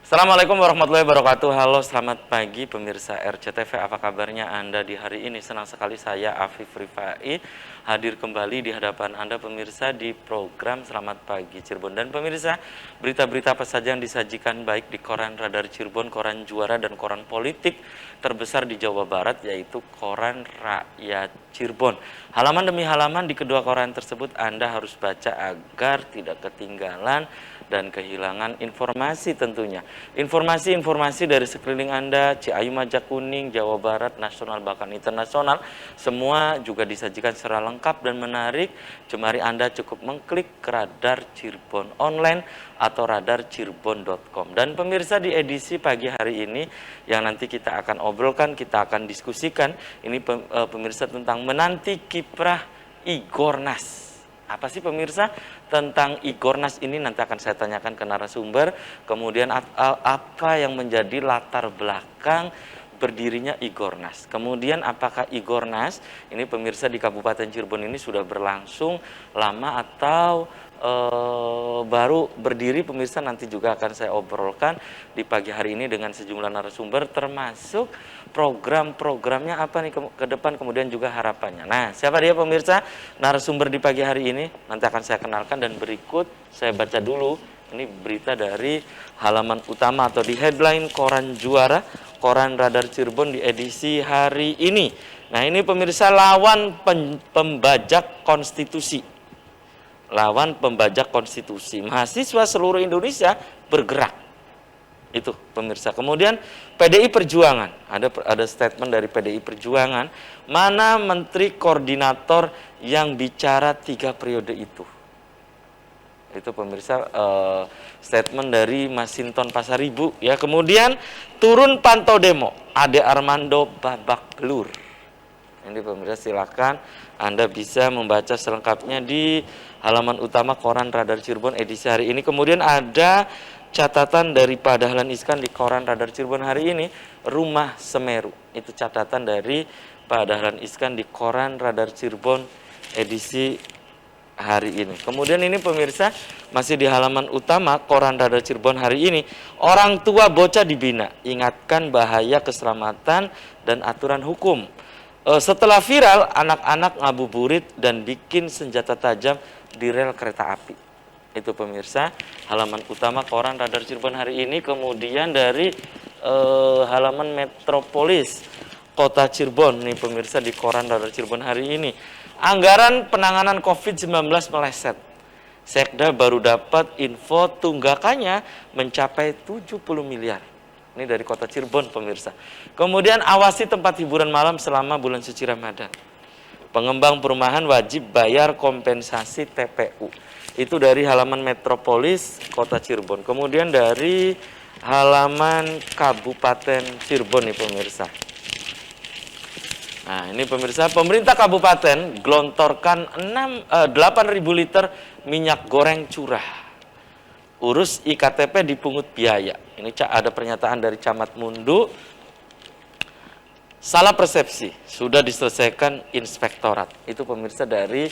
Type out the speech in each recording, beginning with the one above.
Assalamualaikum warahmatullahi wabarakatuh. Halo, selamat pagi pemirsa RCTV. Apa kabarnya Anda di hari ini? Senang sekali saya Afif Rifai hadir kembali di hadapan Anda pemirsa di program Selamat Pagi Cirebon. Dan pemirsa, berita-berita apa saja yang disajikan baik di koran Radar Cirebon, koran Juara, dan koran politik terbesar di Jawa Barat, yaitu koran Rakyat Cirebon. Halaman demi halaman di kedua koran tersebut Anda harus baca agar tidak ketinggalan dan kehilangan informasi tentunya. Informasi-informasi dari sekeliling Anda, Ciayu, Majakuning, Jawa Barat, nasional bahkan internasional, semua juga disajikan secara lengkap dan menarik. Jemari Anda cukup mengklik Radar Cirebon online atau radarcirebon.com. Dan pemirsa, di edisi pagi hari ini yang nanti kita akan obrolkan, kita akan diskusikan, ini pemirsa tentang menanti kiprah Igornas. Apa sih pemirsa tentang Igornas ini, nanti akan saya tanyakan ke narasumber. Kemudian apa yang menjadi latar belakang berdirinya Igornas. Kemudian apakah Igornas ini pemirsa di Kabupaten Cirebon ini sudah berlangsung lama atau baru berdiri, pemirsa nanti juga akan saya obrolkan di pagi hari ini dengan sejumlah narasumber, termasuk program-programnya apa nih ke depan, kemudian juga harapannya. Nah, siapa dia pemirsa narasumber di pagi hari ini? Nanti akan saya kenalkan, dan berikut saya baca dulu ini berita dari halaman utama atau di headline koran Juara, koran Radar Cirebon di edisi hari ini. Nah, ini pemirsa, lawan pembajak konstitusi. Lawan pembajak konstitusi, mahasiswa seluruh Indonesia bergerak. Itu pemirsa. Kemudian PDI Perjuangan, ada statement dari PDI Perjuangan, mana menteri koordinator yang bicara 3 periode itu. Itu pemirsa statement dari Masinton Pasaribu ya. Kemudian turun pantau demo, Ade Armando babak belur. Ini pemirsa, silakan Anda bisa membaca selengkapnya di halaman utama koran Radar Cirebon edisi hari ini. Kemudian ada catatan dari Pak Dahlan Iskan di koran Radar Cirebon hari ini, Rumah Semeru. Itu catatan dari Pak Dahlan Iskan di koran Radar Cirebon edisi hari ini. Kemudian ini pemirsa, masih di halaman utama koran Radar Cirebon hari ini, orang tua bocah dibina, ingatkan bahaya keselamatan dan aturan hukum. Setelah viral, anak-anak ngabuburit dan bikin senjata tajam di rel kereta api. Itu pemirsa, halaman utama koran Radar Cirebon hari ini. Kemudian dari halaman Metropolis Kota Cirebon, nih pemirsa, di koran Radar Cirebon hari ini, anggaran penanganan COVID-19 meleset. Sekda baru dapat info tunggakannya mencapai 70 miliar. Ini dari Kota Cirebon pemirsa. Kemudian awasi tempat hiburan malam selama bulan suci Ramadan. Pengembang perumahan wajib bayar kompensasi TPU. Itu dari halaman Metropolis Kota Cirebon. Kemudian dari halaman Kabupaten Cirebon nih pemirsa. Nah, ini pemirsa, pemerintah kabupaten gelontorkan 8.000 liter minyak goreng curah. Urus IKTP dipungut biaya. Ini ada pernyataan dari Camat Mundu. Salah persepsi, sudah diselesaikan inspektorat. Itu pemirsa dari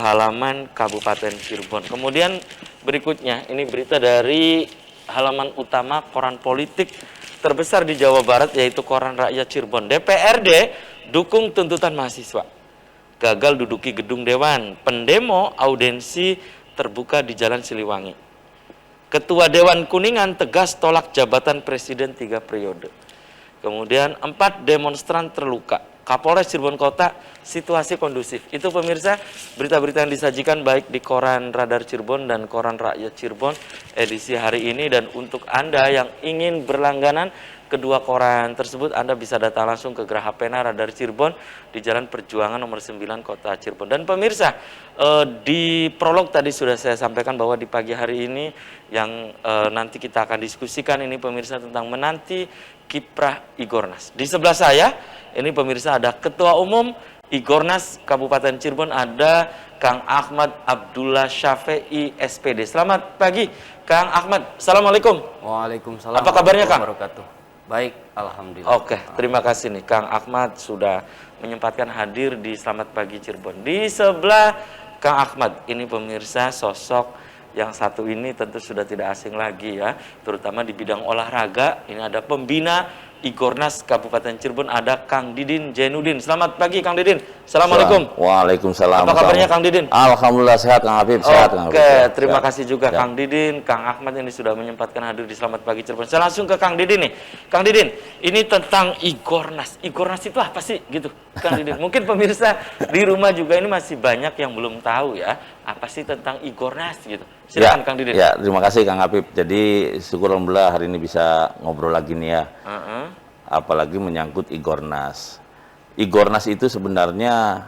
halaman Kabupaten Cirebon. Kemudian berikutnya, ini berita dari halaman utama koran politik terbesar di Jawa Barat, yaitu koran Rakyat Cirebon. DPRD dukung tuntutan mahasiswa. Gagal duduki gedung Dewan. Pendemo audiensi terbuka di Jalan Siliwangi. Ketua Dewan Kuningan tegas tolak jabatan Presiden 3 periode. Kemudian 4 demonstran terluka. Kapolres Cirebon Kota, situasi kondusif. Itu pemirsa berita-berita yang disajikan baik di koran Radar Cirebon dan koran Rakyat Cirebon edisi hari ini. Dan untuk Anda yang ingin berlangganan kedua koran tersebut, Anda bisa datang langsung ke Geraha Pena Radar Cirebon di Jalan Perjuangan nomor 9 Kota Cirebon. Dan pemirsa, di prolog tadi sudah saya sampaikan bahwa di pagi hari ini yang nanti kita akan diskusikan ini pemirsa tentang menanti kiprah Igornas. Di sebelah saya ini pemirsa ada Ketua Umum Igornas Kabupaten Cirebon, ada Kang Ahmad Abdullah Syafei SPD. Selamat pagi Kang Ahmad. Assalamualaikum. Waalaikumsalam. Apa kabarnya Kang? Baik, alhamdulillah. Oke, terima kasih nih Kang Ahmad sudah menyempatkan hadir di Selamat Pagi Cirebon. Di sebelah Kang Ahmad ini pemirsa sosok Yang satu ini tentu sudah tidak asing lagi ya, terutama di bidang olahraga. Ini ada pembina Igornas Kabupaten Cirebon, ada Kang Didin Jainuddin. Selamat pagi Kang Didin. Assalamualaikum. Waalaikumsalam. Apa kabarnya Kang Didin? Alhamdulillah sehat Kang Habib, sehat Kang Habib. Oke, terima kasih juga Ya. Kang Didin, Kang Ahmad ini sudah menyempatkan hadir di Selamat Pagi Cirebon. Saya langsung ke Kang Didin nih. Kang Didin, ini tentang Igornas. Igornas itu apa sih gitu, Kang Didin? Mungkin pemirsa di rumah juga ini masih banyak yang belum tahu ya, apa sih tentang Igornas gitu. Silakan Kang Didin. Ya, terima kasih Kang Habib. Jadi syukur alhamdulillah hari ini bisa ngobrol lagi nih ya. Apalagi menyangkut Igornas. Igornas itu sebenarnya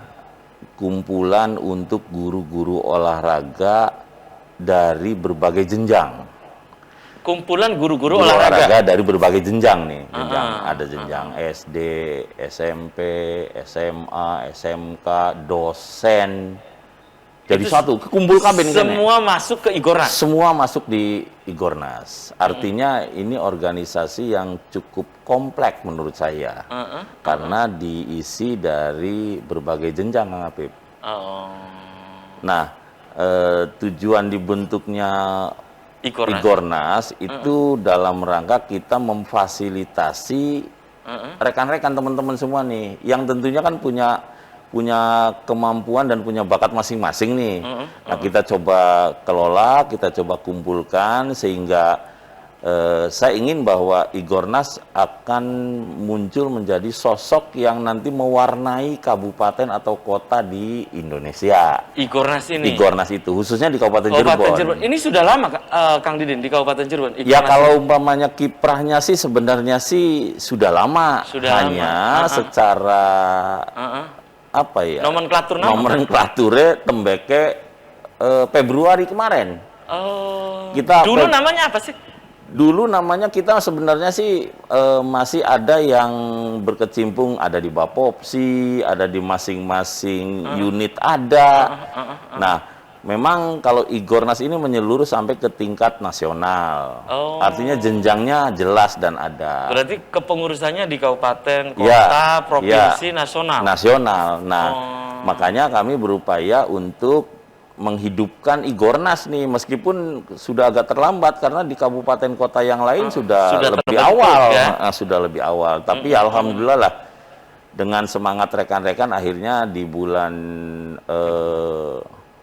kumpulan untuk guru-guru olahraga dari berbagai jenjang. Kumpulan guru-guru Guru olahraga. dari berbagai jenjang nih. Jenjang ada jenjang SD, SMP, SMA, SMK, dosen. Jadi Itu satu kumpul kabin kan ya? Semua masuk ke Igornas. Semua masuk di Igornas. Artinya ini organisasi yang cukup kompleks menurut saya. Karena diisi dari berbagai jenjang, Kang Habib. Oh. Nah, tujuan dibentuknya Igornas. Igornas itu dalam rangka kita memfasilitasi rekan-rekan teman-teman semua nih, yang tentunya kan punya kemampuan dan punya bakat masing-masing nih. Nah, kita coba kelola, kita coba kumpulkan sehingga saya ingin bahwa Igornas akan muncul menjadi sosok yang nanti mewarnai kabupaten atau kota di Indonesia. Igornas ini. Igornas itu khususnya di Kabupaten Kabupaten Cirebon. Cirebon. Ini sudah lama Kang Didin di Kabupaten Cirebon. Ya Igornas kalau umpamanya kiprahnya sih sebenarnya sih sudah lama. Sudah hanya secara apa ya? Nomenklatur nama. Nomenklaturnya tembeke Februari kemarin. Oh. Kita Dulu namanya apa sih? Dulu namanya kita sebenarnya sih masih ada yang berkecimpung, ada di Bapopsi, ada di masing-masing unit ada. Nah, memang kalau Igornas ini menyeluruh sampai ke tingkat nasional. Oh. Artinya jenjangnya jelas dan ada. Berarti kepengurusannya di kabupaten, kota, Ya, provinsi, ya. nasional. Nasional. Nah, makanya kami berupaya untuk menghidupkan Igornas nih, meskipun sudah agak terlambat karena di kabupaten kota yang lain sudah lebih terbentuk, awal, ya? Sudah lebih awal. Tapi alhamdulillah lah dengan semangat rekan-rekan akhirnya di bulan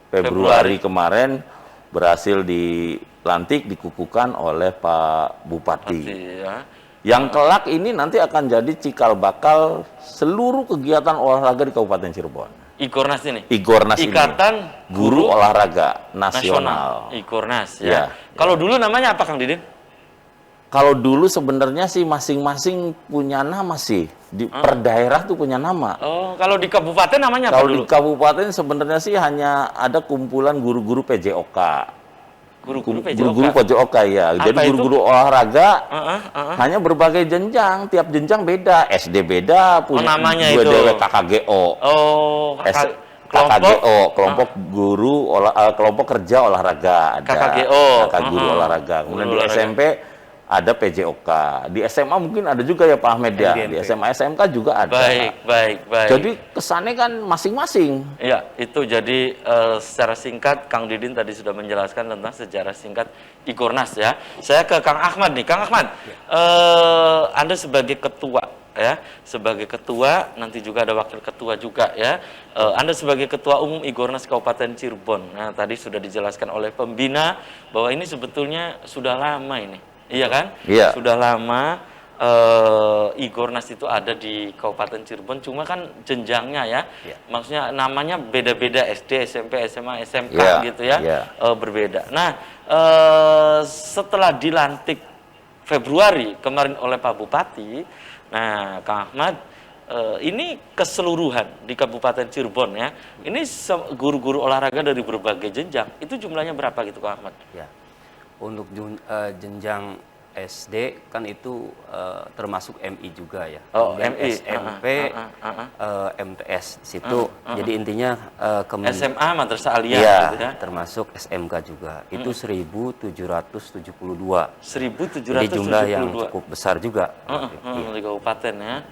Februari kemarin berhasil dilantik, dikukuhkan oleh Pak Bupati. Ya. Yang kelak ini nanti akan jadi cikal bakal seluruh kegiatan olahraga di Kabupaten Cirebon. Igornas ini. Igornas Ikatan ini. Guru Olahraga Nasional. Igornas Ya. ya. Kalau dulu namanya apa Kang Didin? Kalau dulu sebenarnya sih masing-masing punya nama sih. Per daerah tuh punya nama. Oh, kalau di kabupaten namanya apa Kalau dulu? di kabupaten sebenarnya sih hanya ada kumpulan guru-guru PJOK. Guru-guru PJOK. Guru-guru PJOK ya. Apa Jadi itu? guru-guru olahraga hanya berbagai jenjang, tiap jenjang beda. SD beda, punya namanya dua itu. DW KKGO. Oh, KKGO, kelompok guru kelompok kerja olahraga ada. KKGO. KK guru olahraga. Kemudian di SMP ada PJOK. Di SMA mungkin ada juga ya Pak Ahmed ya. Di SMA SMK juga ada. Baik. Jadi kesannya kan masing-masing. Ya, itu jadi secara singkat Kang Didin tadi sudah menjelaskan tentang sejarah singkat Igornas ya. Saya ke Kang Ahmad nih. Kang Ahmad, Anda sebagai ketua ya, sebagai ketua, nanti juga ada wakil ketua juga ya. Anda sebagai ketua umum Igornas Kabupaten Cirebon. Nah, tadi sudah dijelaskan oleh pembina bahwa ini sebetulnya sudah lama ini. Iya kan? Iya. Sudah lama Igornas itu ada di Kabupaten Cirebon, cuma kan jenjangnya ya, maksudnya namanya beda-beda, SD, SMP, SMA, SMK gitu ya, berbeda. Nah, setelah dilantik Februari kemarin oleh Pak Bupati, nah Kang Ahmad, ini keseluruhan di Kabupaten Cirebon ya, ini guru-guru olahraga dari berbagai jenjang, itu jumlahnya berapa gitu Kang Ahmad? Ya. Untuk jenjang SD kan itu termasuk MI juga ya. Oh, dan MI. SMP, MTS di situ. Jadi intinya SMA Madrasah Aliyah ya, gitu ya. termasuk SMK juga. Itu 1.772. 1.772. Jadi jumlah yang cukup besar juga. Di kabupaten ya.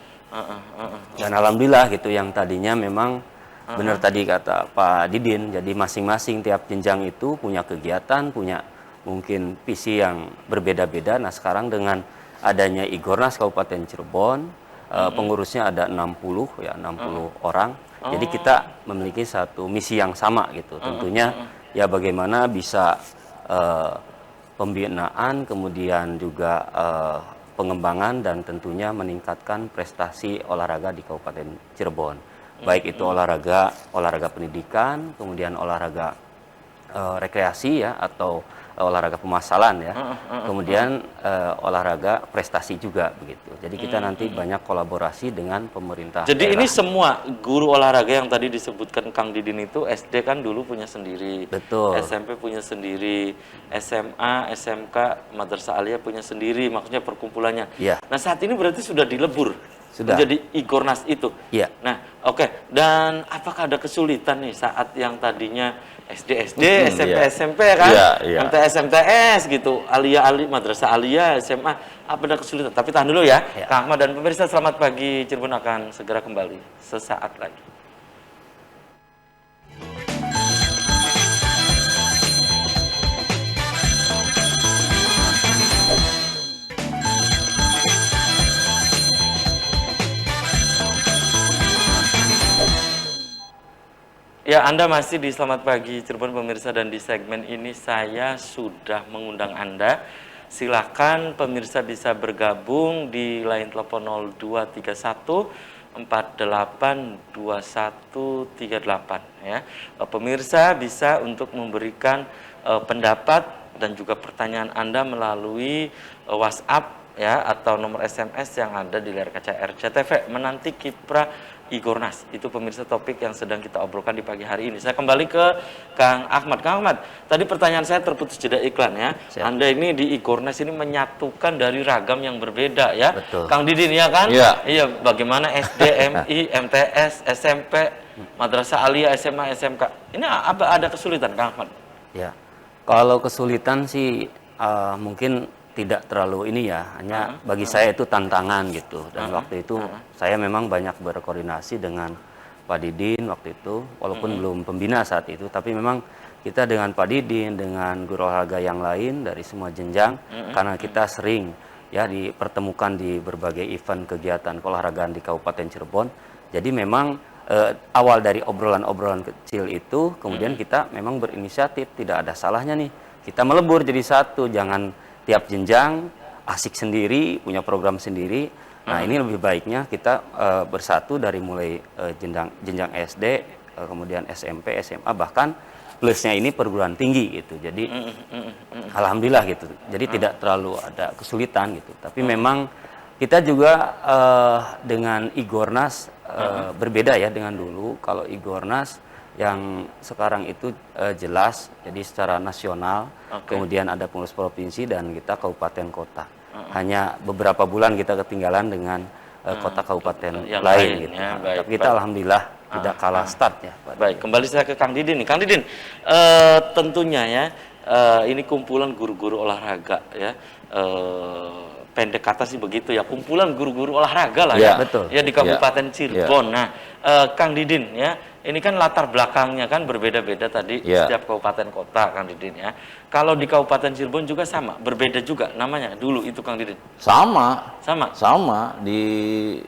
Dan alhamdulillah gitu yang tadinya memang benar tadi kata Pak Didin, jadi masing-masing tiap jenjang itu punya kegiatan, punya mungkin visi yang berbeda-beda. Nah sekarang dengan adanya Igornas Kabupaten Cirebon, pengurusnya ada 60 ya, 60 orang. Jadi kita memiliki satu misi yang sama gitu. Tentunya ya bagaimana bisa pembinaan, kemudian juga pengembangan dan tentunya meningkatkan prestasi olahraga di Kabupaten Cirebon. Baik itu olahraga pendidikan, kemudian olahraga rekreasi ya atau olahraga pemasalan ya. Kemudian olahraga prestasi juga begitu. Jadi kita nanti banyak kolaborasi dengan pemerintah Jadi daerah. ini semua guru olahraga yang tadi disebutkan Kang Didin itu SD kan dulu punya sendiri, Betul. SMP punya sendiri, SMA, SMK, Madrasah Aliyah punya sendiri, maksudnya perkumpulannya. Iya. Nah saat ini berarti sudah dilebur, Sudah. menjadi Igornas itu. Iya. Nah oke, dan apakah ada kesulitan nih saat yang tadinya SD, SMP, iya. SMP kan, Iya, iya. MTS, MTS gitu, Aliyah, Madrasah Aliyah, SMA, apa ada kesulitan? Tapi tahan dulu ya, Ya. Kang Ahmad dan pemirsa selamat pagi, Cirebon akan segera kembali sesaat lagi. Ya, Anda masih di Selamat Pagi Cirebon pemirsa, dan di segmen ini saya sudah mengundang Anda. Silakan pemirsa bisa bergabung di line telepon 0231 482138 ya. Pemirsa bisa untuk memberikan pendapat dan juga pertanyaan Anda melalui WhatsApp ya atau nomor SMS yang ada di layar kaca RCTV. Menanti kiprah Igornas, itu pemirsa topik yang sedang kita obrolkan di pagi hari ini. Saya kembali ke Kang Ahmad. Kang Ahmad, tadi pertanyaan saya terputus jeda iklan ya. Siap. Anda ini di Igornas ini menyatukan dari ragam yang berbeda ya. Betul. Kang Didin ya kan? Iya. Iya, bagaimana SD, MI, MTS, SMP, Madrasah Aliyah, SMA, SMK. Ini apa ada kesulitan Kang Ahmad? Ya, kalau kesulitan sih mungkin tidak terlalu ini ya, hanya bagi saya itu tantangan gitu. Dan waktu itu saya memang banyak berkoordinasi dengan Pak Didin waktu itu, walaupun belum pembina saat itu, tapi memang kita dengan Pak Didin, dengan guru olahraga yang lain dari semua jenjang, karena kita sering ya dipertemukan di berbagai event kegiatan keolahragaan di Kabupaten Cirebon. Jadi memang awal dari obrolan-obrolan kecil itu, kemudian kita memang berinisiatif, tidak ada salahnya nih kita melebur jadi satu, jangan tiap jenjang asik sendiri, punya program sendiri. Nah ini lebih baiknya kita bersatu dari mulai jenjang SD, kemudian SMP, SMA, bahkan plusnya ini perguruan tinggi gitu. Jadi alhamdulillah gitu. Jadi tidak terlalu ada kesulitan gitu. Tapi memang kita juga dengan Igornas berbeda ya dengan dulu. Kalau Igornas yang sekarang itu jelas, jadi secara nasional, kemudian ada pengurus provinsi dan kita kabupaten kota. Hanya beberapa bulan kita ketinggalan dengan kota kabupaten yang lain gitu. ya, Nah, baik, tapi kita alhamdulillah tidak kalah start ya, Pak. Baik, kembali saya ke Kang Didin nih. Kang Didin, tentunya ya ini kumpulan guru-guru olahraga ya. Pendek kata sih begitu ya, kumpulan guru-guru olahraga lah ya, Ya, betul. ya di Kabupaten Ya. Cirebon. Nah, Kang Didin ya, ini kan latar belakangnya kan berbeda-beda tadi Ya. setiap kabupaten kota, Kang Didin ya. Kalau di Kabupaten Cirebon juga sama, berbeda juga namanya dulu itu Kang Didin. Sama, Sama. sama di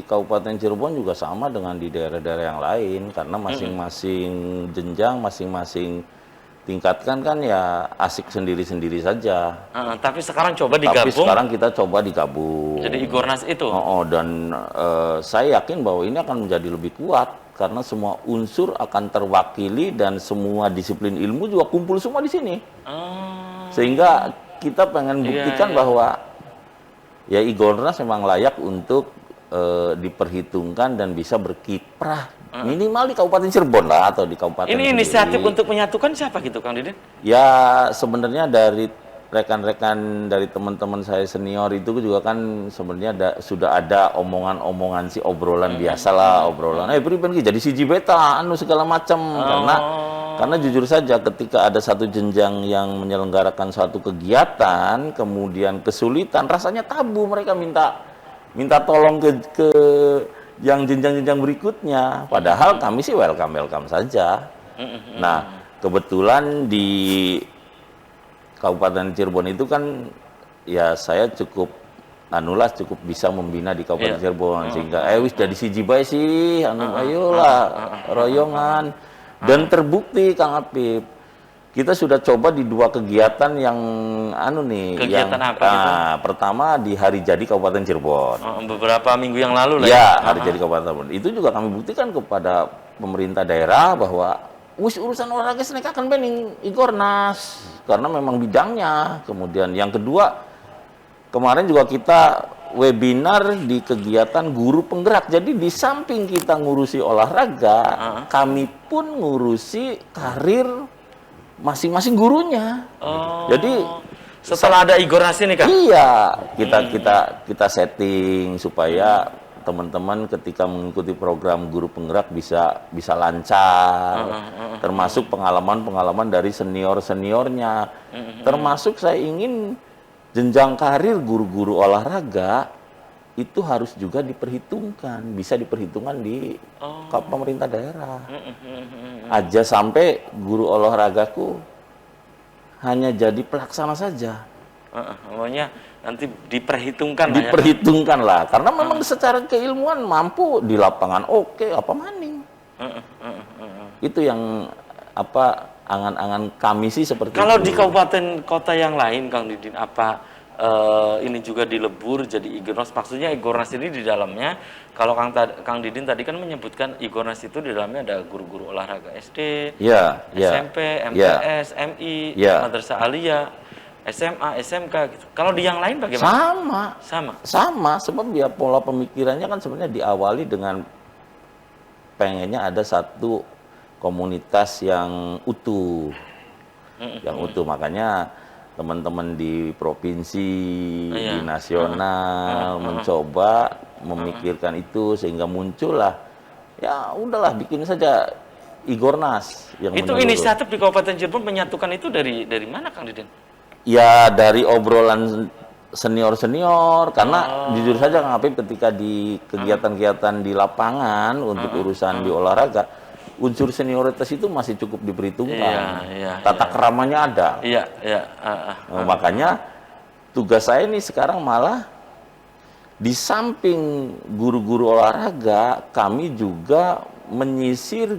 Kabupaten Cirebon juga sama dengan di daerah-daerah yang lain, karena masing-masing jenjang, masing-masing tingkatkan kan ya asik sendiri-sendiri saja. Tapi sekarang coba Tapi digabung sekarang kita coba digabung. jadi Igornas itu. Dan saya yakin bahwa ini akan menjadi lebih kuat karena semua unsur akan terwakili dan semua disiplin ilmu juga kumpul semua di sini. Sehingga kita pengen buktikan bahwa ya Igornas memang layak untuk diperhitungkan dan bisa berkiprah minimal di Kabupaten Cirebon lah atau di Kabupaten Ini sendiri. inisiatif untuk menyatukan siapa gitu Kang Didin? Ya sebenarnya dari rekan-rekan dari teman-teman saya senior itu juga kan sebenarnya sudah ada omongan-omongan si obrolan biasa lah, obrolan pribadi jadi siji beta anu segala macam, karena jujur saja ketika ada satu jenjang yang menyelenggarakan suatu kegiatan kemudian kesulitan, rasanya tabu, mereka minta tolong ke yang jenjang-jenjang berikutnya. Padahal kami sih welcome saja. Nah, kebetulan di Kabupaten Cirebon itu kan ya saya cukup cukup bisa membina di Kabupaten Cirebon, sehingga wis jadi siji bae sih ayolah royongan. Dan terbukti Kang Apip, kita sudah coba di 2 kegiatan yang Kegiatan apa gitu? Pertama di Hari Jadi Kabupaten Cirebon. Beberapa minggu yang lalu lah Ya, Hari Jadi Kabupaten Cirebon. Itu juga kami buktikan kepada pemerintah daerah bahwa urusan olahraga seneka akan bening Igornas karena memang bidangnya. Kemudian yang kedua, kemarin juga kita webinar di kegiatan guru penggerak. Jadi di samping kita ngurusi olahraga, kami pun ngurusi karir masing-masing gurunya. Jadi setelah ada Igornas ini kan? Iya, kita setting supaya teman-teman ketika mengikuti program guru penggerak bisa lancar. Termasuk pengalaman-pengalaman dari senior-seniornya. Termasuk saya ingin jenjang karir guru-guru olahraga itu harus juga diperhitungkan, bisa diperhitungkan di pemerintah daerah. Aja sampai guru olahragaku hanya jadi pelaksana saja. Namanya nanti diperhitungkan Diperhitungkan lah, karena memang secara keilmuan mampu di lapangan apa maning. Itu yang angan-angan kami sih seperti Kalau itu. di kabupaten kota yang lain, Kang Didin, apa ini juga dilebur jadi Igornas? Maksudnya Igornas ini di dalamnya, kalau Kang Didin tadi kan menyebutkan Igornas itu di dalamnya ada guru-guru olahraga SD, SMP, MTS, MI, Madrasah Aliyah, SMA, SMK gitu. Kalau di yang lain bagaimana? Sama, sebab dia pola pemikirannya kan sebenarnya diawali dengan pengennya ada satu komunitas yang utuh. Makanya teman-teman di provinsi, di nasional mencoba memikirkan itu sehingga muncullah, ya udahlah bikin saja Igornas yang itu menyeluruh. Inisiatif di Kabupaten Cirebon menyatukan itu dari mana, Kang Didin? Ya dari obrolan senior-senior, karena jujur saja Kang Apip, ketika di kegiatan-kegiatan di lapangan untuk urusan di olahraga, unsur senioritas itu masih cukup diperhitungkan. Tata keramanya ada. Makanya tugas saya nih sekarang malah di samping guru-guru olahraga, kami juga menyisir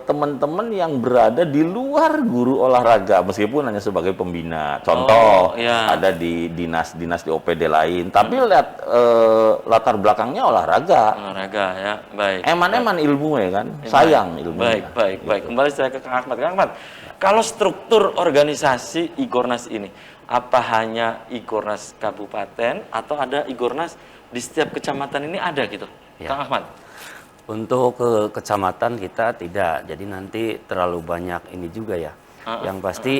teman-teman yang berada di luar guru olahraga, meskipun hanya sebagai pembina. Contoh, ada di dinas-dinas di OPD lain, tapi lihat latar belakangnya olahraga. Olahraga, ya, baik. Eman-eman ilmu ya kan, sayang ilmu. Baik. Kembali saya ke Kang Ahmad. Kang Ahmad, kalau struktur organisasi Igornas ini, apa hanya Igornas kabupaten atau ada Igornas di setiap kecamatan ini ada gitu, Kang Ahmad? Untuk ke kecamatan kita tidak, jadi nanti terlalu banyak ini juga ya. Yang pasti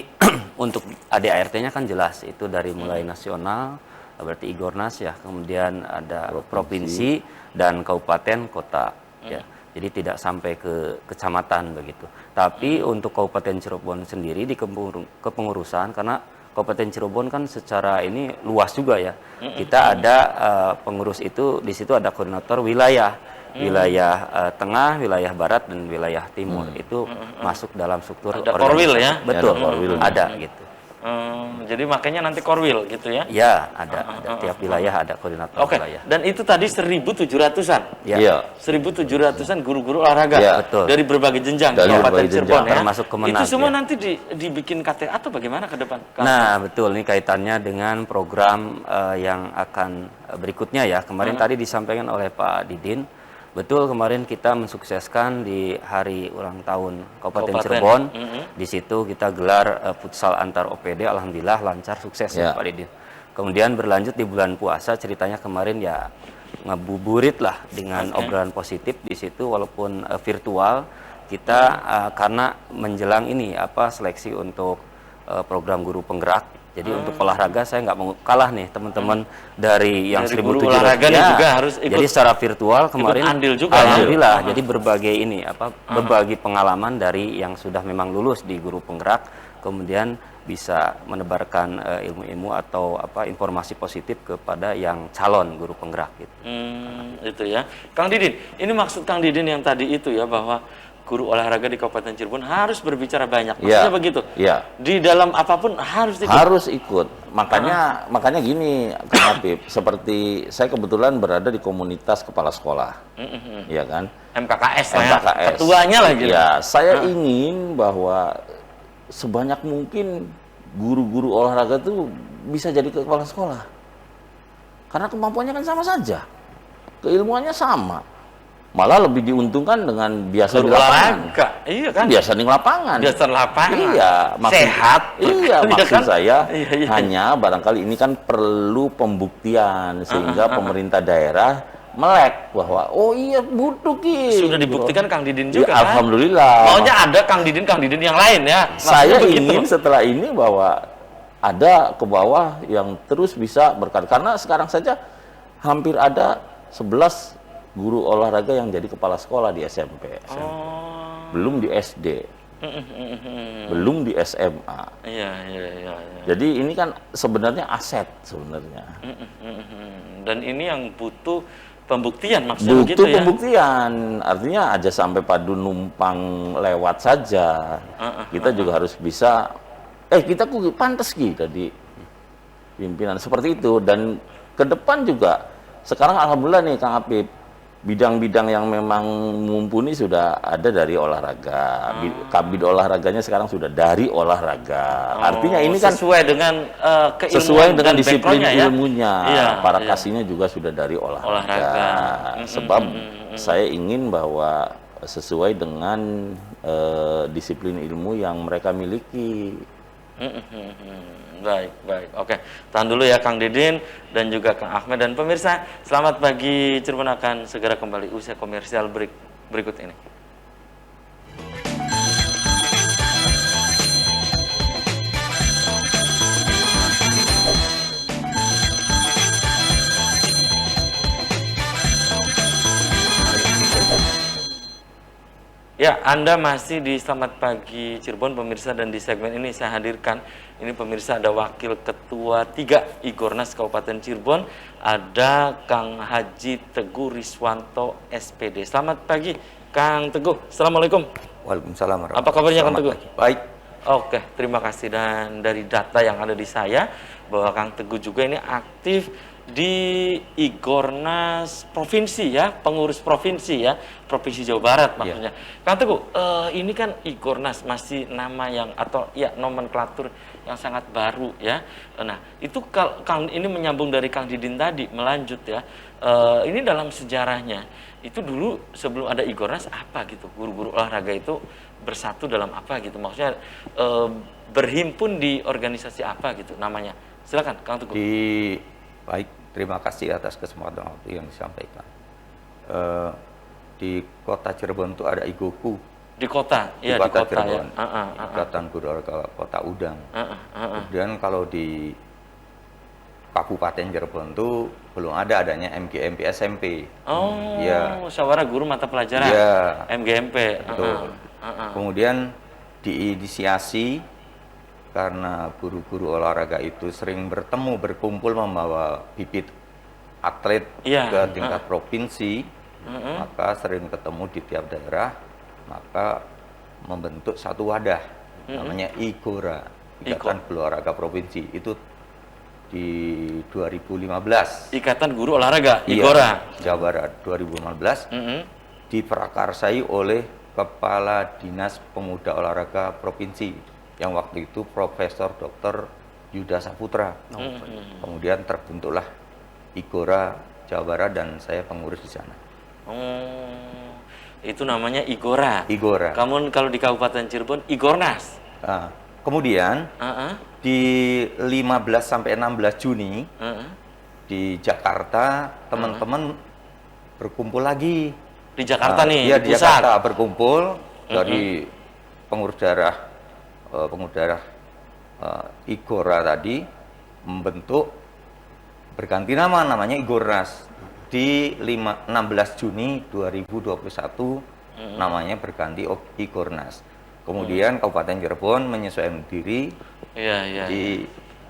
untuk ADART-nya kan jelas, itu dari mulai nasional, berarti Igornas ya, kemudian ada provinsi dan kabupaten kota ya. Jadi tidak sampai ke kecamatan begitu. Tapi untuk Kabupaten Cirebon sendiri di kepengurusan, karena Kabupaten Cirebon kan secara ini luas juga ya. Kita ada pengurus itu, di situ ada koordinator wilayah tengah, wilayah barat, dan wilayah timur. Itu masuk dalam struktur ada Korwil ya? Betul, ada gitu. Jadi makanya nanti Korwil gitu ya? Ya, ada tiap wilayah ada koordinator wilayah. Dan itu tadi 1.700-an? Ya. 1.700-an guru-guru olahraga? Betul. Dari berbagai jenjang di Kabupaten Cirebon ya? Termasuk Kemenag. Itu semua nanti dibikin KTA atau bagaimana ke depan? Nah, betul. Ini kaitannya dengan program yang akan berikutnya ya. Kemarin tadi disampaikan oleh Pak Didin. Betul, kemarin kita mensukseskan di hari ulang tahun Kabupaten Cirebon. Di situ kita gelar futsal antar OPD, alhamdulillah lancar, sukses ya Pak Didin. Kemudian berlanjut di bulan puasa, ceritanya kemarin ya ngebuburit lah dengan obrolan positif di situ, walaupun virtual. Kita karena menjelang ini seleksi untuk program guru penggerak. Jadi untuk olahraga saya nggak mau kalah nih teman-teman dari yang 1.700 olahraga juga harus ikut. Jadi secara virtual kemarin andil juga, alhamdulillah. Jadi berbagi berbagi pengalaman dari yang sudah memang lulus di guru penggerak, kemudian bisa menebarkan ilmu-ilmu atau informasi positif kepada yang calon guru penggerak gitu. Itu ya. Kang Didin, ini maksud Kang Didin yang tadi itu ya, bahwa guru olahraga di Kabupaten Cirebon harus berbicara banyak. Maksudnya begitu? Iya. Di dalam apapun harus ikut? Harus ikut. Makanya gini, Kang Apip, seperti saya kebetulan berada di komunitas kepala sekolah. Iya kan? MKKS lah ya. MKKS. Ketuanya lagi. Ya, saya ingin bahwa sebanyak mungkin guru-guru olahraga itu bisa jadi kepala sekolah. Karena kemampuannya kan sama saja. Keilmuannya sama. Malah lebih diuntungkan dengan biasa di lapangan. Olahraga. Iya kan? Biasa di lapangan. Biasa di lapangan. Iya, Sehat. Iya, maksud kan? saya Iya. hanya barangkali ini kan perlu pembuktian sehingga pemerintah daerah melek bahwa oh iya butuh Ki. Sudah dibuktikan Kang Didin juga Ya, kan? alhamdulillah. Maunya ada Kang Didin yang lain ya. Saya Maksudnya ingin begitu. setelah ini bahwa ada ke bawah yang terus bisa berkarya. Karena sekarang saja hampir ada 11 guru olahraga yang jadi kepala sekolah di SMP. Belum di SD. Belum di SMA. Iya. Jadi ini kan sebenarnya aset sebenarnya. Dan ini yang butuh pembuktian, maksudnya Butuh begitu ya? pembuktian, artinya aja sampai padu numpang lewat saja. Kita juga harus bisa, kita pantas Ki tadi pimpinan seperti itu. Dan ke depan juga, sekarang alhamdulillah nih Kang Apip, bidang-bidang yang memang mumpuni sudah ada dari olahraga. Kabid olahraganya sekarang sudah dari olahraga. Artinya ini kan sesuai dengan keilmuan sesuai dengan dan disiplin backgroundnya ya? ilmunya. Iya, Para iya. kasihnya juga sudah dari olahraga. Olahraga. Sebab saya ingin bahwa sesuai dengan disiplin ilmu yang mereka miliki. Baik. Oke, tahan dulu ya Kang Didin dan juga Kang Ahmed dan pemirsa. Selamat pagi Cirebon akan segera kembali usai komersial berikut ini. Ya, Anda masih di Selamat Pagi Cirebon, pemirsa, dan di segmen ini saya hadirkan, ini pemirsa, ada Wakil Ketua 3 Igornas Kabupaten Cirebon, ada Kang Haji Teguh Riswanto, SPD. Selamat pagi, Kang Teguh. Assalamualaikum. Waalaikumsalam. Apa kabarnya Kang Teguh? Baik. Oke, terima kasih. Dan dari data yang ada di saya, bahwa Kang Teguh juga ini aktif di Igornas provinsi ya, pengurus provinsi ya, Provinsi Jawa Barat maksudnya. Kang Teguh, ini kan Igornas masih nama yang atau ya nomenklatur yang sangat baru ya. Nah, itu Kang ini menyambung dari Kang Didin tadi, melanjut ya. Ini dalam sejarahnya itu dulu sebelum ada Igornas apa gitu, guru-guru olahraga itu bersatu dalam apa gitu, maksudnya berhimpun di organisasi apa gitu namanya. Silakan Kang Teguh. Baik, terima kasih atas kesempatan waktu yang disampaikan. Di kota Cirebon itu ada IGOKU. Di kota, ya di kota Cirebon, ya. Ikatan Guru Olahraga Kota Udang. Kemudian kalau di Kabupaten Cirebon itu belum adanya MGMP SMP. Oh, Ya. Musyawarah Guru Mata Pelajaran. Ya. MGMP. Betul. Kemudian diinisiasi karena guru-guru olahraga itu sering bertemu, berkumpul membawa bibit atlet Iya, ke tingkat provinsi, maka sering ketemu di tiap daerah, maka membentuk satu wadah, namanya IGORA, Ikatan Guru Olahraga Provinsi. Itu di 2015. Ikatan Guru Olahraga, Iya, IGORA. Jawa Barat 2015 diprakarsai oleh Kepala Dinas Pemuda Olahraga Provinsi yang waktu itu Profesor Dr. Yuda Saputra. Kemudian terbentuklah IGORA Jawa Barat dan saya pengurus di sana. Oh, itu namanya IGORA. IGORA. Kamu kalau di Kabupaten Cirebon, Igornas. Nah, kemudian di 15 sampai 16 Juni di Jakarta teman-teman berkumpul lagi. Di Jakarta nih, Iya, di di pusat. Jakarta berkumpul dari pengurus daerah IGORA tadi membentuk berganti namanya Igornas. Di 16 Juni 2021 namanya berganti Igornas. Kemudian Kabupaten Cirebon menyesuaikan diri Iya, iya. di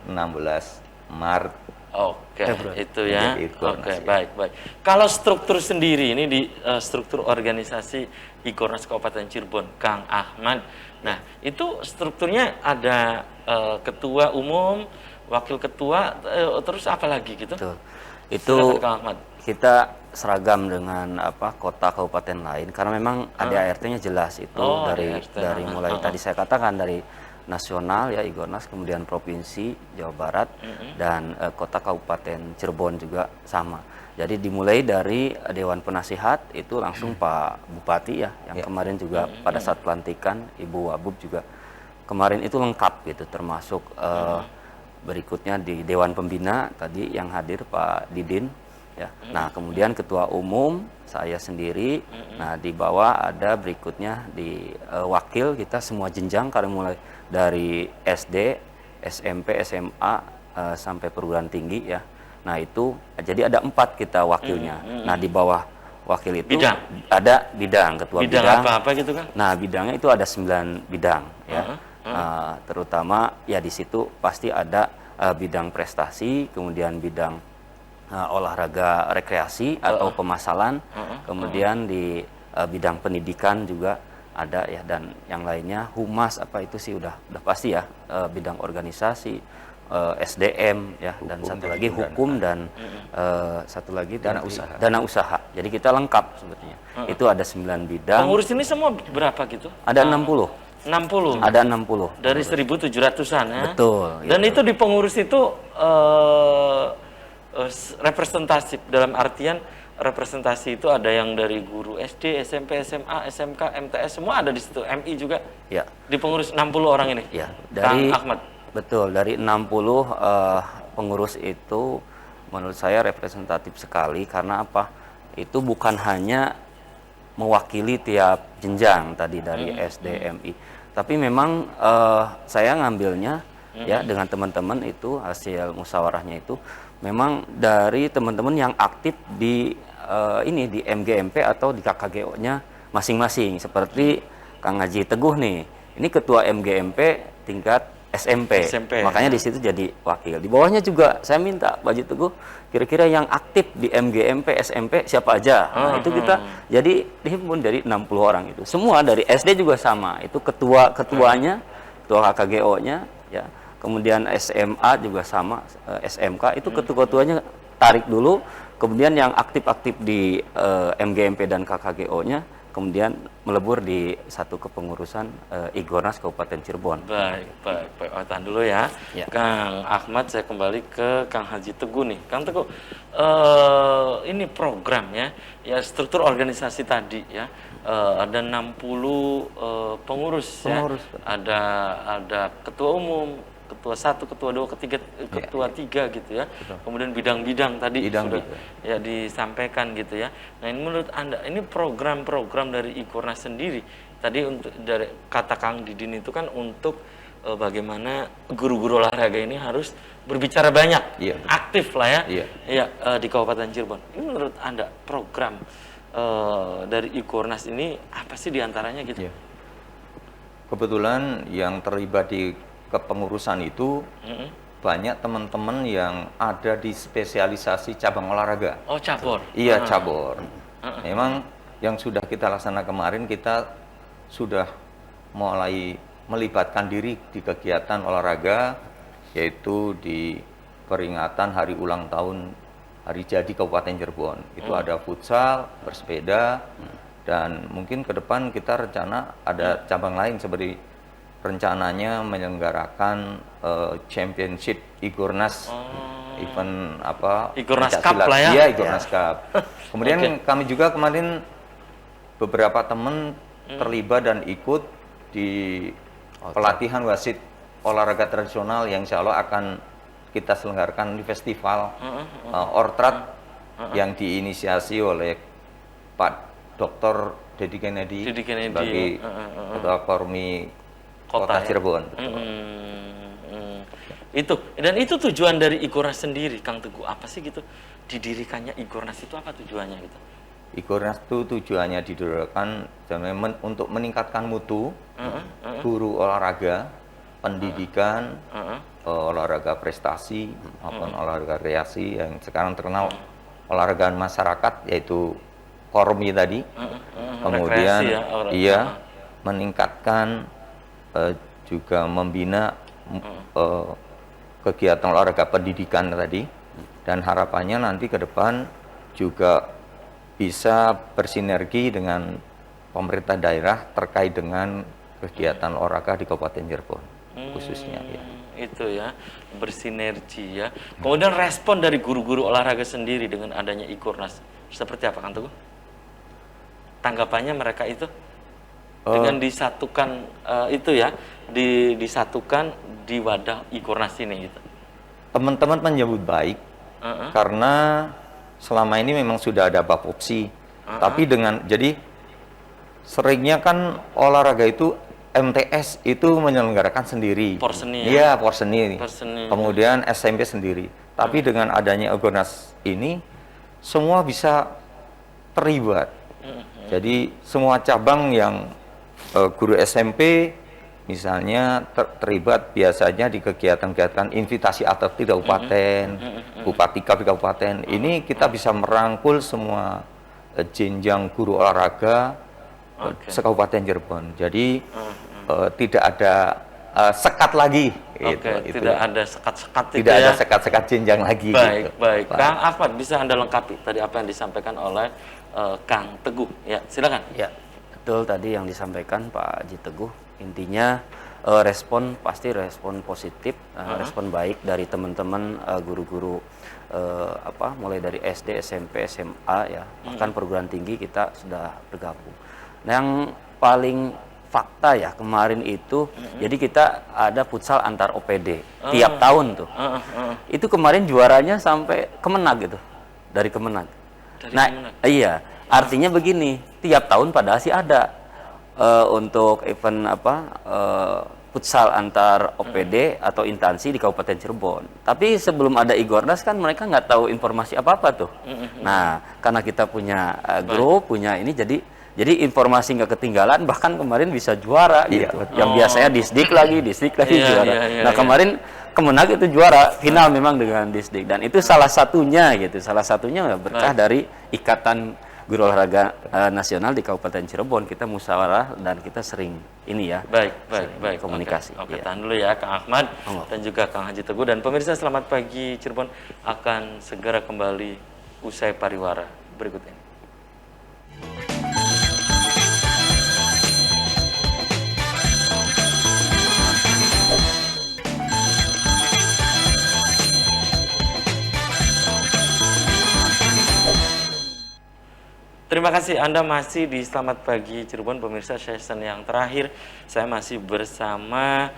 16 Maret. Oke, Februari. itu ya. Jadi Igornas, Oke, ya. baik, baik. Kalau struktur sendiri ini di struktur organisasi Igornas Kabupaten Cirebon, Kang Ahmad. Nah, itu strukturnya ada ketua umum, wakil ketua, terus apa lagi gitu? Betul. Silakan, Itu Kang Ahmad. kita seragam dengan kota kabupaten lain karena memang ADART-nya jelas itu Oh, dari ADART. mulai tadi saya katakan dari nasional ya Igornas, kemudian provinsi Jawa Barat dan kota kabupaten Cirebon juga sama. Jadi dimulai dari Dewan Penasihat itu langsung Pak Bupati ya yang kemarin juga pada saat pelantikan Ibu Wabub juga kemarin itu lengkap gitu termasuk berikutnya di Dewan Pembina tadi yang hadir Pak Didin ya. Nah, kemudian ketua umum saya sendiri. Nah, di bawah ada berikutnya di wakil kita semua jenjang karena mulai dari SD, SMP, SMA sampai perguruan tinggi ya. Nah, itu jadi ada 4 kita wakilnya. Nah, di bawah wakil itu Bidang? ada bidang, ketua Bidang bidang. apa-apa gitu kan? Nah, bidangnya itu ada 9 bidang ya. Terutama ya di situ pasti ada bidang prestasi, kemudian bidang olahraga rekreasi atau pemasalan, kemudian di bidang pendidikan juga ada ya, dan yang lainnya humas apa itu sih udah pasti ya, bidang organisasi, SDM ya, dan satu lagi hukum dan satu lagi dana usaha. Jadi kita lengkap sebetulnya. Itu ada 9 bidang. Pengurus ini semua berapa gitu? Ada 60. 60. Ada 60. Dari 1.700-an ya. Betul. Dan itu di pengurus itu representatif, dalam artian representasi itu ada yang dari guru SD, SMP, SMA, SMK, MTS, semua ada di situ. MI juga. Ya. Di pengurus 60 orang ini. Ya, Kang Ahmad. Betul, dari 60 pengurus itu menurut saya representatif sekali karena apa? Itu bukan hanya mewakili tiap jenjang tadi dari SD, MI, tapi memang saya ngambilnya ya dengan teman-teman itu hasil musyawarahnya itu memang dari teman-teman yang aktif di ini di MGMP atau di KKGO-nya masing-masing, seperti Kang Haji Teguh nih. Ini ketua MGMP tingkat SMP. Makanya di situ jadi wakil. Di bawahnya juga saya minta Pak Haji Teguh kira-kira yang aktif di MGMP SMP siapa aja. Nah, itu kita jadi dihimpun dari 60 orang itu. Semua dari SD juga sama. Itu ketuanya, ketua KKGO-nya ya. Kemudian SMA juga sama, SMK itu ketua-ketuanya tarik dulu. Kemudian yang aktif-aktif di MGMP dan KKGO-nya kemudian melebur di satu kepengurusan Igornas Kabupaten Cirebon. Baik, baik, baik. Oh, tahan dulu ya. Ya. Kang Ahmad, saya kembali ke Kang Haji Teguh nih. Kang Teguh, ini program ya struktur organisasi tadi ya. Ada 60 pengurus ya. Ada ketua umum, ketua 1, ketua 2, ketua 3 gitu ya. Kemudian bidang-bidang tadi sudah ya disampaikan gitu ya. Nah, ini menurut Anda ini program-program dari Igornas sendiri tadi untuk dari kata Kang Didin itu kan untuk bagaimana guru-guru olahraga ini harus berbicara banyak, aktif lah ya. Di Kabupaten Cirebon. Ini menurut Anda program dari Igornas ini apa sih diantaranya gitu? Kebetulan yang terlibat di kepengurusan itu banyak teman-teman yang ada di spesialisasi cabang olahraga. Oh, cabur. Iya, cabur. Memang yang sudah kita laksanakan kemarin, kita sudah mulai melibatkan diri di kegiatan olahraga, yaitu di peringatan hari ulang tahun hari jadi Kabupaten Cirebon. Itu ada futsal, bersepeda, dan mungkin ke depan kita rencana ada cabang lain seperti rencananya menyelenggarakan championship Igornas, event apa? Igornas Cup lah ya. Iya, Igornas Cup. Kemudian kami juga kemarin beberapa teman terlibat dan ikut di pelatihan wasit olahraga tradisional yang insya Allah akan kita selenggarakan di festival Ortrat yang diinisiasi oleh Pak Dr. Dedi Kennedy sebagai Ketua Kormi Kota Cirebon. Itu tujuan dari Igornas sendiri, Kang Teguh. Apa sih gitu? Didirikannya Igornas itu apa tujuannya gitu? Igornas itu tujuannya didirikan untuk meningkatkan mutu guru olahraga pendidikan, olahraga prestasi maupun olahraga kreasi yang sekarang terkenal olahraga masyarakat yaitu Kormi tadi. Kemudian Rekreasi ya, iya meningkatkan juga membina kegiatan olahraga pendidikan tadi, dan harapannya nanti ke depan juga bisa bersinergi dengan pemerintah daerah terkait dengan kegiatan olahraga di Kabupaten Cirebon khususnya ya. Itu ya, bersinergi ya. Kemudian respon dari guru-guru olahraga sendiri dengan adanya Igornas seperti apa, Kang Teguh? Tanggapannya mereka itu dengan disatukan itu ya, disatukan di wadah Igornas ini gitu. Teman-teman menyambut baik karena selama ini memang sudah ada bapopsi, tapi jadi seringnya kan olahraga itu MTS itu menyelenggarakan sendiri. Porseni Iya, Porseni. Porseni. Kemudian SMP sendiri. Tapi dengan adanya Igornas ini semua bisa terlibat. Jadi semua cabang yang guru SMP misalnya terlibat biasanya di kegiatan-kegiatan invitasi atlet di kabupaten, bupati kabupaten. Ini kita bisa merangkul semua jenjang guru olahraga sekabupaten Cirebon. Jadi tidak ada sekat lagi. Tidak ada sekat-sekat itu Tidak ya. ada sekat-sekat jenjang lagi. Baik, gitu. baik. Kang Ahmad, bisa Anda lengkapi tadi apa yang disampaikan oleh Kang Teguh? Ya, silakan. Ya, betul tadi yang disampaikan Pak Haji Teguh. Intinya pasti respon positif, respon baik dari teman-teman guru-guru mulai dari SD, SMP, SMA ya, bahkan perguruan tinggi kita sudah bergabung. Nah, yang paling fakta ya kemarin itu, jadi kita ada futsal antar OPD tiap tahun tuh. Itu kemarin juaranya sampai Kemenag gitu, dari Kemenag. Kemenag. Iya, artinya begini, tiap tahun padahal sih ada untuk event futsal antar OPD atau instansi di Kabupaten Cirebon. Tapi sebelum ada Igornas kan mereka nggak tahu informasi apa-apa tuh. Nah, karena kita punya grup, punya ini jadi informasi nggak ketinggalan, bahkan kemarin bisa juara gitu. Yang biasanya disdik lagi juara. Nah, kemarin Kemenag itu juara final memang dengan disdik, dan itu salah satunya gitu. Salah satunya berkah dari Ikatan Guru Olahraga Nasional di Kabupaten Cirebon. Kita musyawarah dan kita sering ini ya. Baik. Komunikasi. Oke, tahan dulu ya Kang Ahmad dan juga Kang Haji Teguh, dan pemirsa selamat pagi Cirebon akan segera kembali usai pariwara berikut ini. Terima kasih Anda masih di Selamat Pagi Cirebon, pemirsa. Season yang terakhir saya masih bersama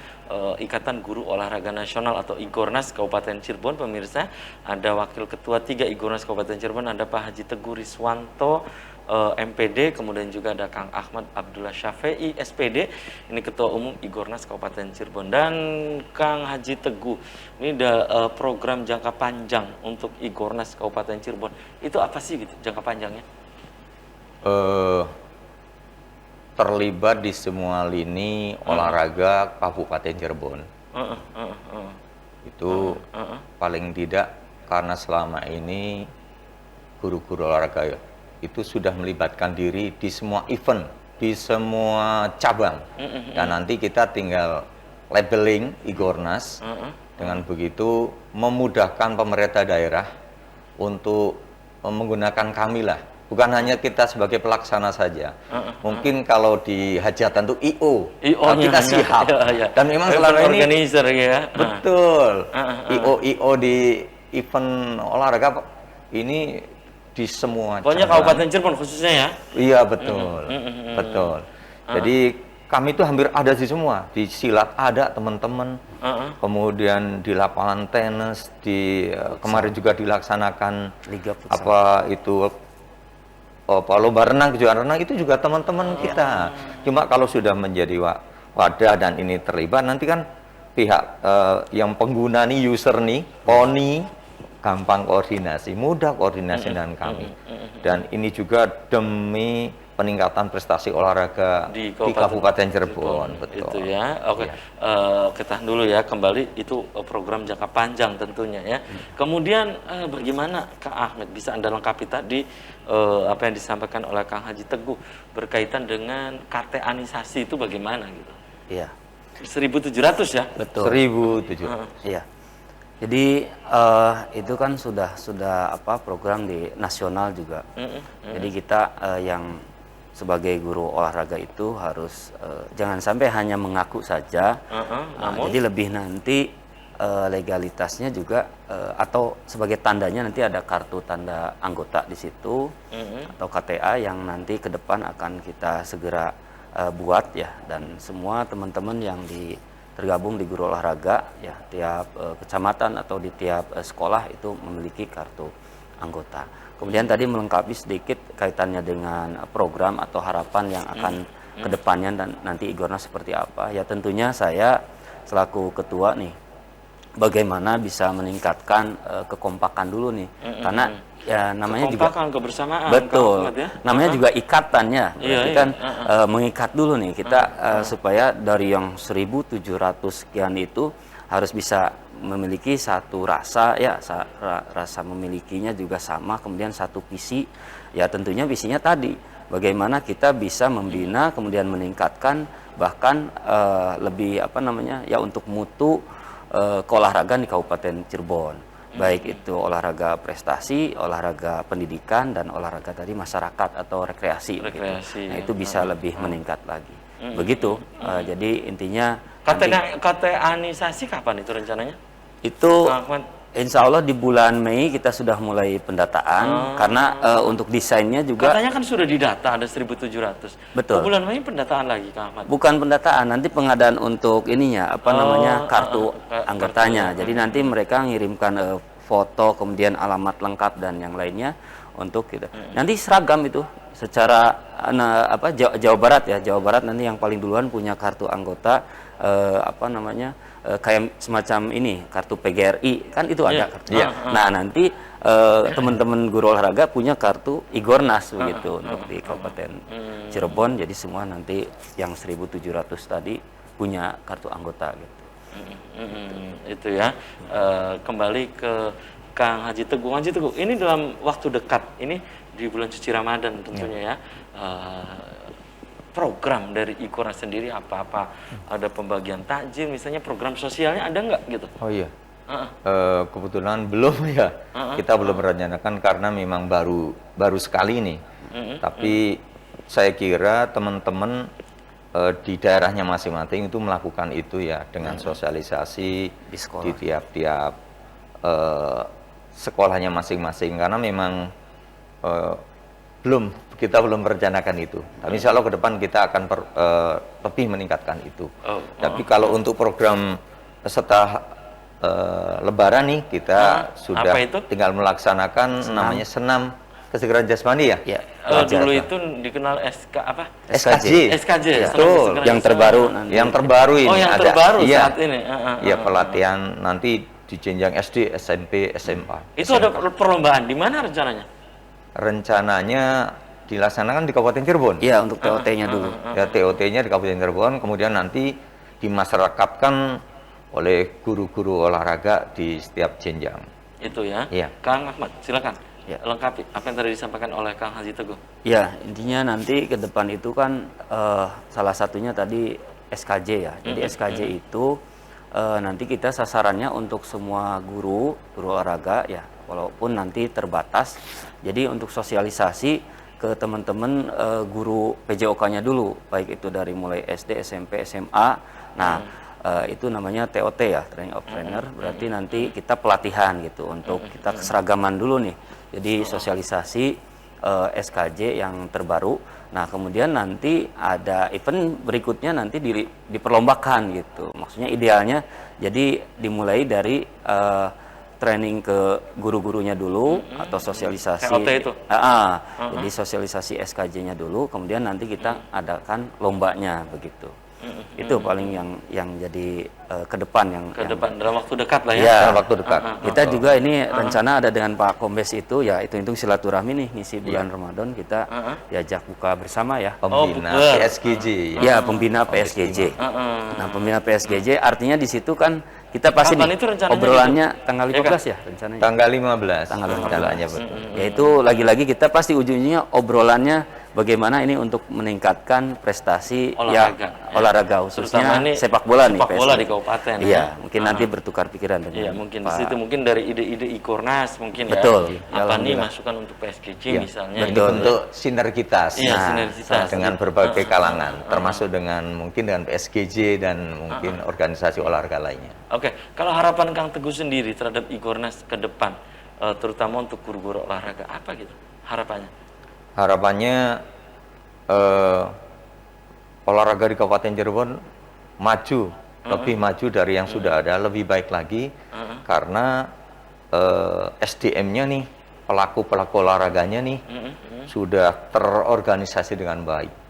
Ikatan Guru Olahraga Nasional atau Igornas Kabupaten Cirebon, pemirsa. Ada Wakil Ketua 3 Igornas Kabupaten Cirebon, ada Pak Haji Teguh Riswanto, MPD, kemudian juga ada Kang Ahmad Abdullah Syafei, SPD, ini Ketua Umum Igornas Kabupaten Cirebon. Dan Kang Haji Teguh, ini ada program jangka panjang untuk Igornas Kabupaten Cirebon. Itu apa sih gitu jangka panjangnya? Terlibat di semua lini olahraga Kabupaten Cirebon. Itu paling tidak karena selama ini guru-guru olahraga itu sudah melibatkan diri di semua event, di semua cabang. Dan nanti kita tinggal labeling Igornas. Dengan begitu memudahkan pemerintah daerah untuk menggunakan kami lah. Bukan hanya kita sebagai pelaksana saja. Mungkin kalau di hajatan itu IO kita siap. Dan memang selama ini organizer ya. Betul. IO di event olahraga ini di semua pokoknya cabang. Kabupaten Cirebon khususnya ya. Iya, betul. Betul. Jadi kami itu hampir ada di semua. Di silat ada teman-teman. Kemudian di lapangan tenis, kemarin juga dilaksanakan Liga futsal. apa itu lomba renang, kejuaraan renang itu juga teman-teman kita. Cuma kalau sudah menjadi wadah dan ini terlibat, nanti kan pihak yang pengguna nih, user nih, poni, gampang koordinasi, mudah koordinasi dengan kami. Dan ini juga demi peningkatan prestasi olahraga di Kabupaten Cirebon. Betul. Itu ya. Oke. Kita dulu ya, kembali itu program jangka panjang tentunya ya. Kemudian bagaimana Kang Ahmed, bisa Anda lengkapi tadi apa yang disampaikan oleh Kang Haji Teguh berkaitan dengan KT-anisasi itu bagaimana gitu? Iya. 1.700 ya? Betul. 1.700. Iya. Jadi itu kan sudah program di nasional juga. Jadi kita yang sebagai guru olahraga itu harus jangan sampai hanya mengaku saja. Jadi lebih nanti legalitasnya juga atau sebagai tandanya nanti ada kartu tanda anggota di situ atau KTA yang nanti ke depan akan kita segera buat ya, dan semua teman-teman yang tergabung di guru olahraga ya, tiap kecamatan atau di tiap sekolah itu memiliki kartu anggota. Kemudian tadi melengkapi sedikit kaitannya dengan program atau harapan yang akan kedepannya dan nanti Igornas seperti apa. Ya tentunya saya selaku ketua nih, bagaimana bisa meningkatkan kekompakan dulu nih, karena ya namanya juga kebersamaan. Betul. Ya? Namanya juga ikatannya. Berarti Iya. kan mengikat dulu nih kita supaya dari yang 1.700 sekian itu harus bisa memiliki satu rasa ya, rasa memilikinya juga sama, kemudian satu visi. Ya tentunya visinya tadi bagaimana kita bisa membina kemudian meningkatkan bahkan lebih ya untuk mutu keolahragaan di Kabupaten Cirebon. Baik itu olahraga prestasi, olahraga pendidikan, dan olahraga tadi masyarakat atau rekreasi. Gitu. Nah itu bisa lebih meningkat lagi. Begitu. Jadi intinya KT-anisasi kapan itu rencananya? Itu insya Allah di bulan Mei kita sudah mulai pendataan, karena untuk desainnya juga katanya kan sudah didata ada 1.700. Betul. Bulan Mei pendataan lagi Kang Ahmad? Bukan pendataan, nanti pengadaan untuk ininya kartu anggotanya. Jadi nanti mereka ngirimkan foto, kemudian alamat lengkap dan yang lainnya untuk kita. Nanti seragam itu secara Jawa Barat ya. Jawa Barat nanti yang paling duluan punya kartu anggota kayak semacam ini kartu PGRI kan itu ada kartunya. Nah nanti teman-teman guru olahraga punya kartu Igornas begitu untuk di Kabupaten Cirebon. Jadi semua nanti yang 1.700 tadi punya kartu anggota gitu. Itu ya. Kembali ke Kang Haji Teguh. Haji Teguh, ini dalam waktu dekat ini di bulan suci Ramadan tentunya ya. Program dari Igornas sendiri apa-apa, ada pembagian takjil misalnya, program sosialnya ada nggak gitu? Oh iya, kebetulan belum ya, kita belum merencanakan karena memang baru sekali nih. Tapi saya kira teman-teman di daerahnya masing-masing itu melakukan itu ya dengan sosialisasi di tiap-tiap sekolahnya masing-masing, karena memang kita belum merencanakan itu. Tapi insya Allah ke depan kita akan lebih meningkatkan itu. Tapi kalau untuk program setelah Lebaran nih, kita sudah tinggal melaksanakan namanya senam kesegaran jasmani ya. Dulu itu dikenal SKJ. SKJ. Betul. Yang terbaru nanti. Yang terbaru ini yang ada. terbaru Iya. saat ini. Iya, pelatihan nanti di jenjang SD, SMP, SMA. Itu ada perlombaan di mana rencananya? Rencananya dilaksanakan di Kabupaten Cirebon. Iya, untuk TOT-nya dulu. Ya, TOT-nya di Kabupaten Cirebon, kemudian nanti dimasyarakatkan oleh guru-guru olahraga di setiap jenjang. Itu ya. Iya. Kang Ahmad, silakan. Ya. Lengkapi apa yang tadi disampaikan oleh Kang Haji Teguh. Ya, intinya nanti ke depan itu kan salah satunya tadi SKJ ya. Jadi SKJ itu nanti kita sasarannya untuk semua guru olahraga ya, walaupun nanti terbatas. Jadi untuk sosialisasi ke teman-teman guru PJOK-nya dulu, baik itu dari mulai SD, SMP, SMA. Nah, itu namanya TOT ya, Training of Trainer. Berarti nanti kita pelatihan gitu untuk kita keseragaman dulu nih. Jadi sosialisasi SKJ yang terbaru. Nah, kemudian nanti ada event berikutnya nanti diperlombakan gitu. Maksudnya idealnya jadi dimulai dari training ke guru-gurunya dulu atau sosialisasi TOT itu. Jadi sosialisasi SKJ-nya dulu, kemudian nanti kita adakan lombanya begitu. Itu paling yang jadi ke depan Ke depan dalam waktu dekat lah ya. Ya, Dalam waktu dekat. kita juga ini rencana ada dengan Pak Kombes itu ya hitung-hitung silaturahmi nih ngisi bulan Ramadan kita diajak buka bersama ya. Pembina betul. PSGJ. Ya, pembina PSGJ. Nah, pembina PSGJ artinya di situ kan kita pasti Kapan nih, itu rencananya obrolannya tanggal Ya 15 ya rencananya. Tanggal 15. Tanggal 15. Rencananya, betul. Yaitu lagi-lagi kita pasti ujungnya obrolannya bagaimana ini untuk meningkatkan prestasi Olahraga, ya. olahraga Terutama khususnya ini sepak bola nih. sepak bola PSGJ. di kabupaten, Iya, ya. mungkin nanti bertukar pikiran dengan Iya, mungkin di Pak. situ mungkin dari ide-ide Ikornas mungkin Betul. ya. Apa nih Alhamdulillah. masukan untuk PSGJ Iya, misalnya. Ini Betul. bentuk sinergitas. Iya, Nah, sinergitas. Dengan berbagai kalangan, termasuk mungkin dengan PSGJ dan mungkin organisasi olahraga lainnya. Oke, kalau harapan Kang Teguh sendiri terhadap Ikornas ke depan, terutama untuk guru-guru olahraga, apa gitu harapannya? Harapannya olahraga di Kabupaten Cirebon maju, lebih maju dari yang sudah ada, lebih baik lagi, karena SDM-nya nih, pelaku-pelaku olahraganya nih, sudah terorganisasi dengan baik.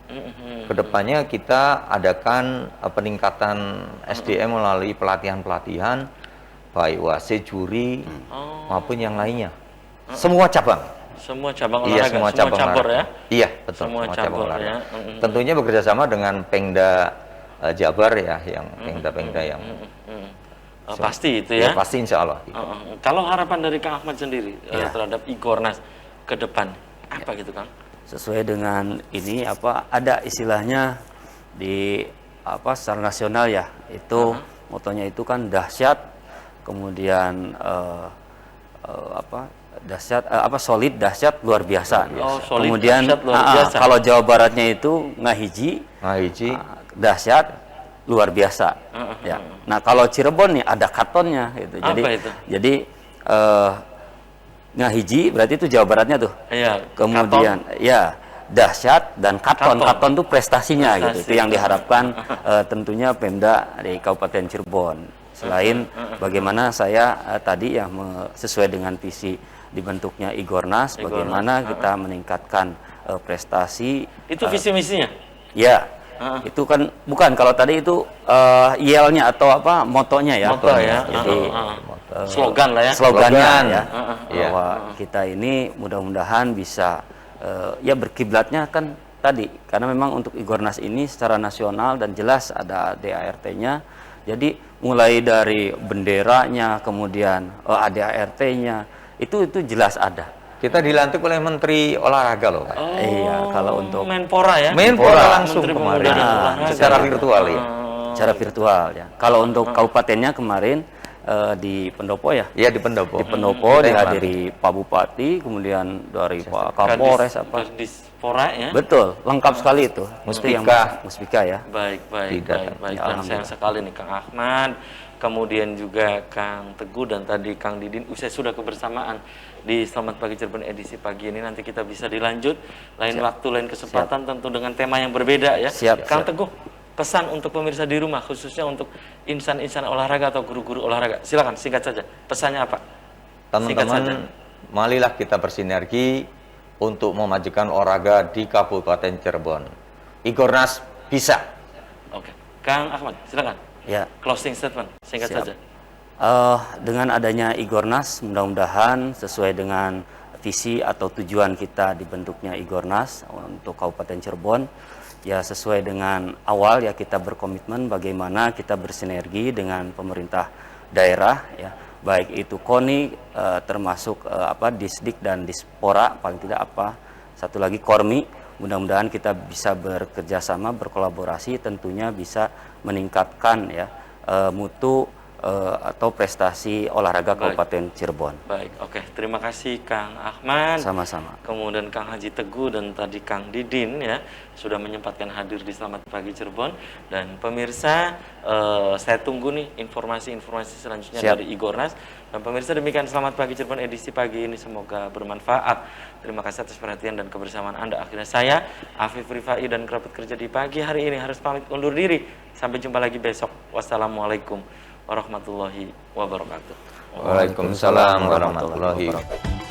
Kedepannya kita adakan peningkatan SDM melalui pelatihan-pelatihan, baik wasit, juri, maupun yang lainnya. Semua cabang. Semua cabang Iya, olahraga, semua cabang cabur olahraga. ya. Iya, betul. Semua cabang cabur olahraga. ya. Tentunya bekerjasama dengan Pengda Jabar ya, yang Pengda-Pengda yang Pasti itu ya, ya. pasti insya Allah. Kalau harapan dari Kang Ahmad sendiri Iya. terhadap Ikornas ke depan, apa gitu Kang? Sesuai dengan ini ada istilahnya di secara nasional ya, itu motonya itu kan dahsyat, kemudian dahsyat solid, dahsyat, luar biasa. Oh, solid, Kemudian dahsyat, luar biasa. kalau Jawa Baratnya itu ngahiji, Nah, hiji, dahsyat, luar biasa. Ya. Nah, kalau Cirebon nih ada katonnya gitu. Apa Jadi itu? jadi ngahiji berarti itu Jawa Baratnya tuh. Iya. Kemudian ya dahsyat dan katon. Katon. Katon tuh prestasinya gitu. Prestasi. Itu yang diharapkan tentunya Pemda di Kabupaten Cirebon. Selain bagaimana saya tadi ya sesuai dengan visi dibentuknya Igornas, bagaimana kita meningkatkan prestasi. Itu visi misinya. Ya. Itu kan bukan kalau tadi itu yel-nya atau motonya ya. Moto ya. Jadi Slogan lah ya. slogannya ya. Iya. Bahwa kita ini mudah-mudahan bisa ya berkiblatnya kan tadi karena memang untuk Igornas ini secara nasional dan jelas ada ADART-nya. Jadi mulai dari benderanya kemudian ADART-nya itu jelas ada. kita dilantik oleh Menteri Olahraga loh, Pak. Iya, kalau untuk Menpora ya. Menpora langsung Menteri kemarin, Pemuda dan Olahraga. secara virtual ya. secara virtual ya. Kalau untuk kabupatennya kemarin di Pendopo ya. Iya, di Pendopo. Di Pendopo Kita yang dihadiri Pak Bupati, kemudian dari Pak Kapolres apa. Dispora ya. Betul, lengkap sekali itu. Itu yang Muspika. Muspika ya. Baik, Tidak. baik. Ya, Dan sayang sekali nih Kang Ahmad, kemudian juga Kang Teguh dan tadi Kang Didin. Usai sudah kebersamaan di Selamat Pagi Cirebon edisi pagi ini, nanti kita bisa dilanjut lain waktu, lain kesempatan, tentu dengan tema yang berbeda ya. Siap, Kang siap. Teguh, pesan untuk pemirsa di rumah, khususnya untuk insan-insan olahraga atau guru-guru olahraga. Silakan singkat saja. Pesannya apa? Singkat saja. Teman-teman, marilah kita bersinergi untuk memajukan olahraga di Kabupaten Cirebon. Igornas bisa. Oke. Kang Ahmad, silakan. Ya. Closing statement, singkat Siap. saja. Dengan adanya Igornas, mudah-mudahan sesuai dengan visi atau tujuan kita dibentuknya Igornas untuk Kabupaten Cirebon, ya sesuai dengan awal ya kita berkomitmen bagaimana kita bersinergi dengan pemerintah daerah ya, baik itu KONI termasuk Disdik dan Dispora, paling tidak satu lagi Kormi. Mudah-mudahan kita bisa bekerja sama, berkolaborasi, tentunya bisa meningkatkan ya mutu atau prestasi olahraga Baik. Kabupaten Cirebon. Baik, oke. Terima kasih Kang Ahmad. Sama-sama. Kemudian Kang Haji Teguh dan tadi Kang Didin ya sudah menyempatkan hadir di Selamat Pagi Cirebon. Dan pemirsa, saya tunggu nih informasi-informasi selanjutnya Siap. dari Igornas. Dan pemirsa, demikian Selamat Pagi Cirebon edisi pagi ini, semoga bermanfaat. Terima kasih atas perhatian dan kebersamaan Anda. Akhirnya saya, Afif Rifai dan kerabat kerja di pagi hari ini harus pamit undur diri. Sampai jumpa lagi besok. Wassalamualaikum warahmatullahi wabarakatuh. Waalaikumsalam warahmatullahi wabarakatuh.